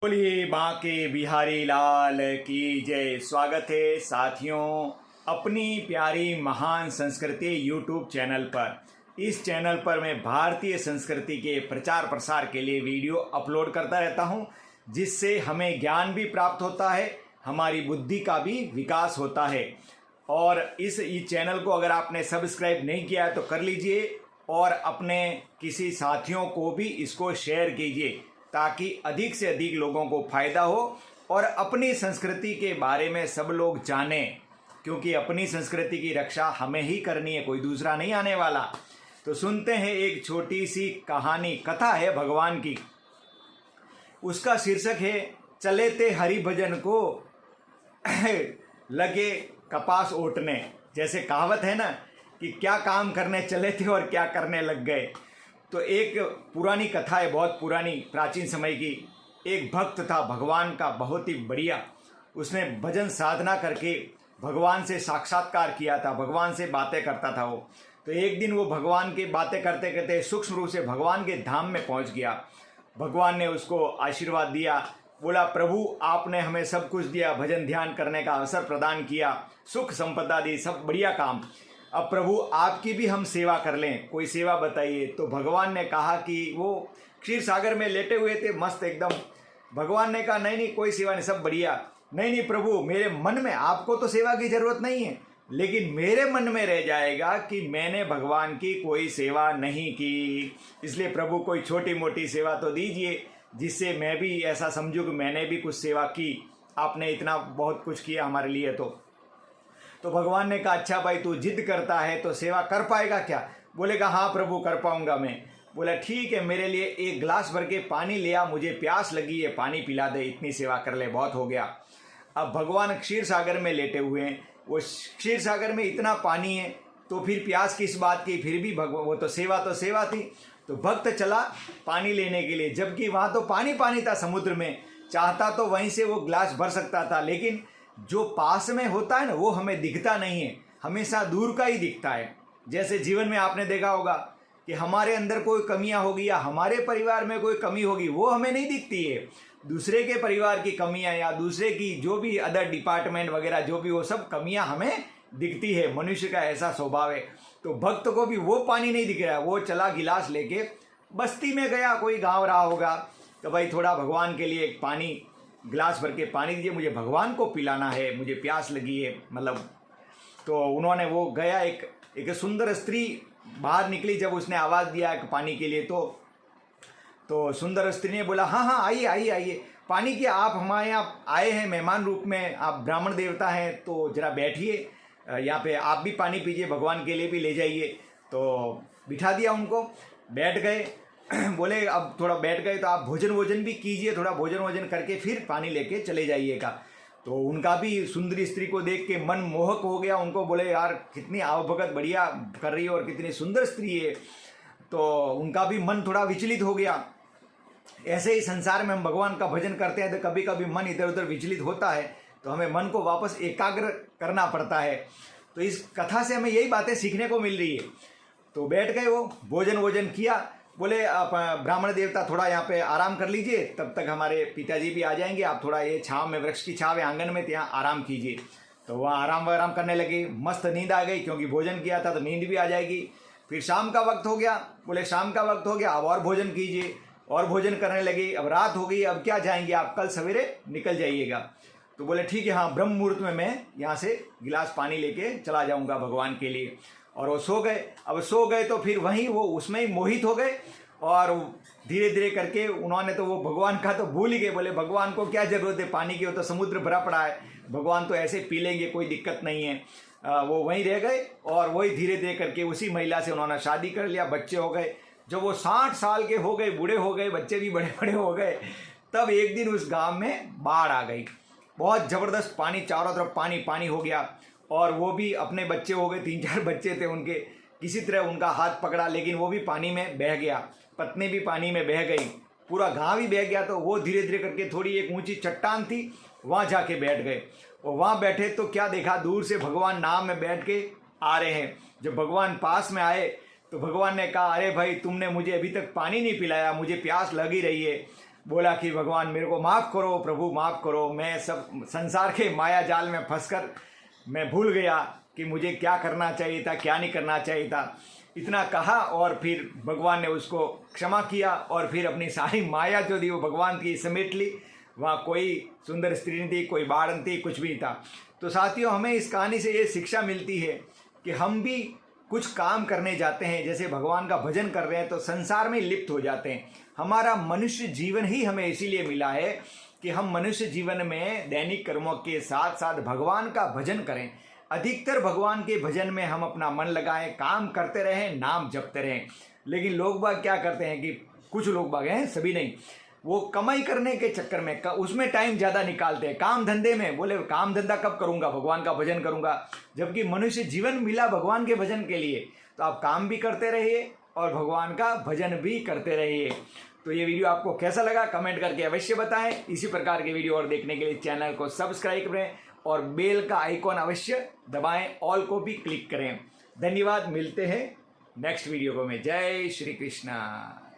बोलिए बांके बिहारी लाल की जय। स्वागत है साथियों अपनी प्यारी महान संस्कृति यूट्यूब चैनल पर। इस चैनल पर मैं भारतीय संस्कृति के प्रचार प्रसार के लिए वीडियो अपलोड करता रहता हूं, जिससे हमें ज्ञान भी प्राप्त होता है, हमारी बुद्धि का भी विकास होता है। और इस चैनल को अगर आपने सब्सक्राइब नहीं किया है तो कर लीजिए और अपने किसी साथियों को भी इसको शेयर कीजिए, ताकि अधिक से अधिक लोगों को फायदा हो और अपनी संस्कृति के बारे में सब लोग जानें, क्योंकि अपनी संस्कृति की रक्षा हमें ही करनी है, कोई दूसरा नहीं आने वाला। तो सुनते हैं एक छोटी सी कहानी, कथा है भगवान की। उसका शीर्षक है चले ते हरि भजन को लगे कपास ओटने। जैसे कहावत है ना कि क्या काम करने चले थे और क्या करने लग गए। तो एक पुरानी कथा है, बहुत पुरानी, प्राचीन समय की। एक भक्त था भगवान का, बहुत ही बढ़िया। उसने भजन साधना करके भगवान से साक्षात्कार किया था, भगवान से बातें करता था वो। तो एक दिन वो भगवान की बातें करते करते सूक्ष्म रूप से भगवान के धाम में पहुंच गया। भगवान ने उसको आशीर्वाद दिया, बोला प्रभु आपने हमें सब कुछ दिया, भजन ध्यान करने का अवसर प्रदान किया, सुख संपदा दी, सब बढ़िया काम। अब प्रभु आपकी भी हम सेवा कर लें, कोई सेवा बताइए। तो भगवान ने कहा कि वो क्षीर सागर में लेटे हुए थे मस्त एकदम। भगवान ने कहा नहीं नहीं कोई सेवा नहीं, सब बढ़िया। नहीं नहीं प्रभु मेरे मन में, आपको तो सेवा की जरूरत नहीं है, लेकिन मेरे मन में रह जाएगा कि मैंने भगवान की कोई सेवा नहीं की। इसलिए प्रभु कोई छोटी मोटी सेवा तो दीजिए, जिससे मैं भी ऐसा समझूं कि मैंने भी कुछ सेवा की, आपने इतना बहुत कुछ किया हमारे लिए। तो भगवान ने कहा अच्छा भाई तू जिद करता है तो सेवा कर पाएगा क्या? बोलेगा हाँ प्रभु कर पाऊंगा मैं। बोला ठीक है, मेरे लिए एक गिलास भर के पानी ले आ, मुझे प्यास लगी है, पानी पिला दे, इतनी सेवा कर ले, बहुत हो गया। अब भगवान क्षीर सागर में लेटे हुए हैं, वो क्षीर सागर में इतना पानी है तो फिर प्यास किस बात की, फिर भी वो तो सेवा थी। तो भक्त चला पानी लेने के लिए, जबकि वहाँ तो पानी पानी था समुद्र में। चाहता तो वहीं से वो गिलास भर सकता था, लेकिन जो पास में होता है ना वो हमें दिखता नहीं है, हमेशा दूर का ही दिखता है। जैसे जीवन में आपने देखा होगा कि हमारे अंदर कोई कमियां होगी या हमारे परिवार में कोई कमी होगी, वो हमें नहीं दिखती है। दूसरे के परिवार की कमियां या दूसरे की जो भी अदर डिपार्टमेंट वगैरह जो भी, वो सब कमियां हमें दिखती है। मनुष्य का ऐसा स्वभाव है। तो भक्त को भी वो पानी नहीं दिख रहा है, वो चला गिलास लेके बस्ती में गया, कोई गाँव रहा होगा, तो भाई थोड़ा भगवान के लिए एक पानी, गिलास भर के पानी दीजिए, मुझे भगवान को पिलाना है, मुझे प्यास लगी है मतलब। तो उन्होंने वो गया, एक सुंदर स्त्री बाहर निकली जब उसने आवाज़ दिया कि पानी के लिए, तो सुंदर स्त्री ने बोला हाँ हाँ आइए आइए आइए, पानी की आप हमारे यहाँ आए हैं मेहमान रूप में, आप ब्राह्मण देवता हैं तो जरा बैठिए यहाँ पे, आप भी पानी पीजिए, भगवान के लिए भी ले जाइए। तो बिठा दिया उनको, बैठ गए। बोले अब थोड़ा बैठ गए तो आप भोजन वोजन भी कीजिए, थोड़ा भोजन वोजन करके फिर पानी लेके चले जाइएगा। तो उनका भी सुंदरी स्त्री को देख के मन मोहक हो गया। उनको बोले यार कितनी आवभगत बढ़िया कर रही है और कितनी सुंदर स्त्री है। तो उनका भी मन थोड़ा विचलित हो गया। ऐसे ही संसार में हम भगवान का भजन करते हैं तो कभी कभी मन इधर उधर विचलित होता है, तो हमें मन को वापस एकाग्र करना पड़ता है। तो इस कथा से हमें यही बातें सीखने को मिल रही है। तो बैठ गए, वो भोजन वोजन किया। बोले आप ब्राह्मण देवता थोड़ा यहाँ पे आराम कर लीजिए, तब तक हमारे पिताजी भी आ जाएंगे, आप थोड़ा ये छाँव में, वृक्ष की छाँव है आंगन में, यहाँ आराम कीजिए। तो वह आराम करने लगे, मस्त नींद आ गई, क्योंकि भोजन किया था तो नींद भी आ जाएगी। फिर शाम का वक्त हो गया, बोले शाम का वक्त हो गया, अब और भोजन कीजिए, और भोजन करने लगे। अब रात हो गई, अब क्या जाएंगे आप, कल सवेरे निकल जाइएगा। तो बोले ठीक है हाँ, ब्रह्म मुहूर्त में मैं यहाँ से गिलास पानी लेके चला जाऊँगा भगवान के लिए। और वो सो गए। अब सो गए तो फिर वहीं वो उसमें ही मोहित हो गए, और धीरे धीरे करके उन्होंने तो वो भगवान का तो भूल ही गए। बोले भगवान को क्या ज़रूरत है पानी की, वो तो समुद्र भरा पड़ा है, भगवान तो ऐसे पी लेंगे, कोई दिक्कत नहीं है। वो वहीं रह गए और वही धीरे धीरे करके उसी महिला से उन्होंने शादी कर लिया, बच्चे हो गए। जब वो 60 साल के हो गए, बूढ़े हो गए, बच्चे भी बड़े बड़े हो गए, तब एक दिन उस गाँव में बाढ़ आ गई। बहुत ज़बरदस्त पानी, चारों तरफ पानी पानी हो गया। और वो भी अपने बच्चे हो गए, 3-4 बच्चे थे उनके, किसी तरह उनका हाथ पकड़ा, लेकिन वो भी पानी में बह गया, पत्नी भी पानी में बह गई, पूरा गांव ही बह गया। तो वो धीरे धीरे करके थोड़ी एक ऊंची चट्टान थी, वहाँ जाके बैठ गए। और वहाँ बैठे तो क्या देखा, दूर से भगवान नाव में बैठ के आ रहे हैं। जब भगवान पास में आए तो भगवान ने कहा अरे भाई तुमने मुझे अभी तक पानी नहीं पिलाया, मुझे प्यास लगी रही है। बोला कि भगवान मेरे को माफ़ करो, प्रभु माफ़ करो, मैं सब संसार के माया जाल में फंसकर मैं भूल गया कि मुझे क्या करना चाहिए था, क्या नहीं करना चाहिए था। इतना कहा और फिर भगवान ने उसको क्षमा किया और फिर अपनी सारी माया जो थी वो भगवान की समेट ली। वहाँ कोई सुंदर स्त्री नहीं थी, कोई बाढ़ नहीं थी, कुछ भी नहीं था। तो साथियों, हमें इस कहानी से ये शिक्षा मिलती है कि हम भी कुछ काम करने जाते हैं, जैसे भगवान का भजन कर रहे हैं तो संसार में लिप्त हो जाते हैं। हमारा मनुष्य जीवन ही हमें इसीलिए मिला है कि हम मनुष्य जीवन में दैनिक कर्मों के साथ साथ भगवान का भजन करें। अधिकतर भगवान के भजन में हम अपना मन लगाएं, काम करते रहें, नाम जपते रहें। लेकिन लोग बाग क्या करते हैं कि कुछ लोग बाग हैं, सभी नहीं, वो कमाई करने के चक्कर में उसमें टाइम ज़्यादा निकालते हैं। काम धंधे में बोले काम धंधा कब करूँगा, भगवान का भजन करूँगा। जबकि मनुष्य जीवन मिला भगवान के भजन के लिए, तो आप काम भी करते रहिए और भगवान का भजन भी करते रहिए। तो ये वीडियो आपको कैसा लगा कमेंट करके अवश्य बताएं। इसी प्रकार के वीडियो और देखने के लिए चैनल को सब्सक्राइब करें और बेल का आइकॉन अवश्य दबाएं, ऑल को भी क्लिक करें। धन्यवाद, मिलते हैं नेक्स्ट वीडियो को में। जय श्री कृष्णा।